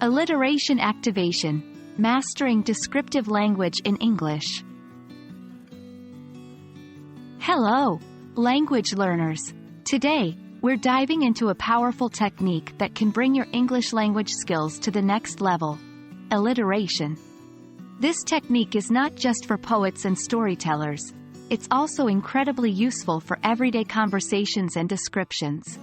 Alliteration activation. Mastering descriptive language in English. Hello, language learners. Today, we're diving into a powerful technique that can bring your English language skills to the next level. Alliteration. This technique is not just for poets and storytellers. It's also incredibly useful for everyday conversations and descriptions.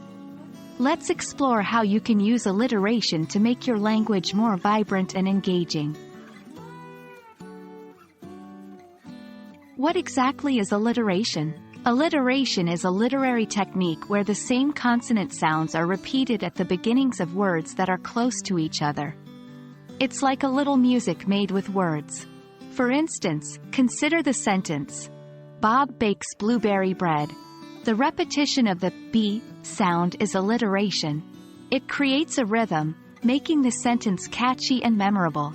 Let's explore how you can use alliteration to make your language more vibrant and engaging. What exactly is alliteration? Alliteration is a literary technique where the same consonant sounds are repeated at the beginnings of words that are close to each other. It's like a little music made with words. For instance, consider the sentence, Bob bakes blueberry bread. The repetition of the B sound is alliteration. It creates a rhythm, making the sentence catchy and memorable.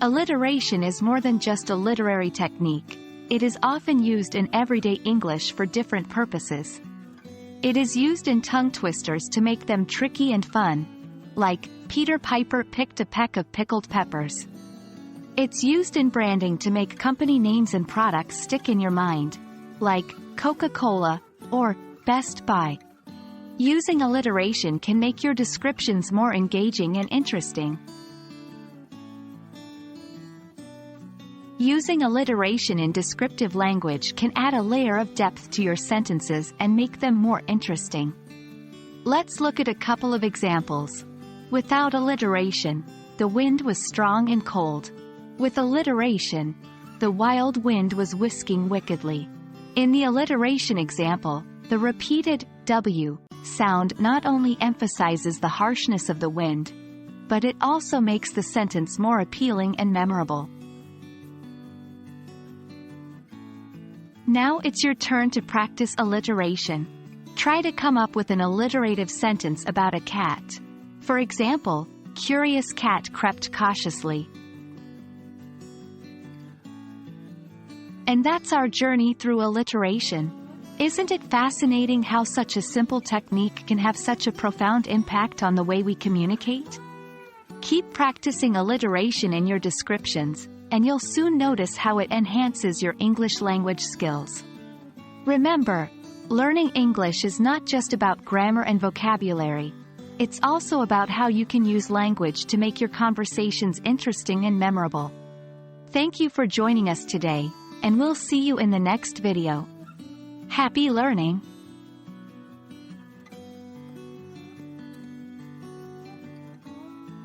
Alliteration is more than just a literary technique. It is often used in everyday English for different purposes. It is used in tongue twisters to make them tricky and fun, like, Peter Piper picked a peck of pickled peppers. It's used in branding to make company names and products stick in your mind, like, Coca-Cola, or, Best Buy. Using alliteration can make your descriptions more engaging and interesting. Using alliteration in descriptive language can add a layer of depth to your sentences and make them more interesting. Let's look at a couple of examples. Without alliteration, the wind was strong and cold. With alliteration, the wild wind was whisking wickedly. In the alliteration example, the repeated W sound not only emphasizes the harshness of the wind, but it also makes the sentence more appealing and memorable. Now it's your turn to practice alliteration. Try to come up with an alliterative sentence about a cat. For example, curious cat crept cautiously. And that's our journey through alliteration. Isn't it fascinating how such a simple technique can have such a profound impact on the way we communicate? Keep practicing alliteration in your descriptions, and you'll soon notice how it enhances your English language skills. Remember, learning English is not just about grammar and vocabulary. It's also about how you can use language to make your conversations interesting and memorable. Thank you for joining us today, and we'll see you in the next video. Happy learning!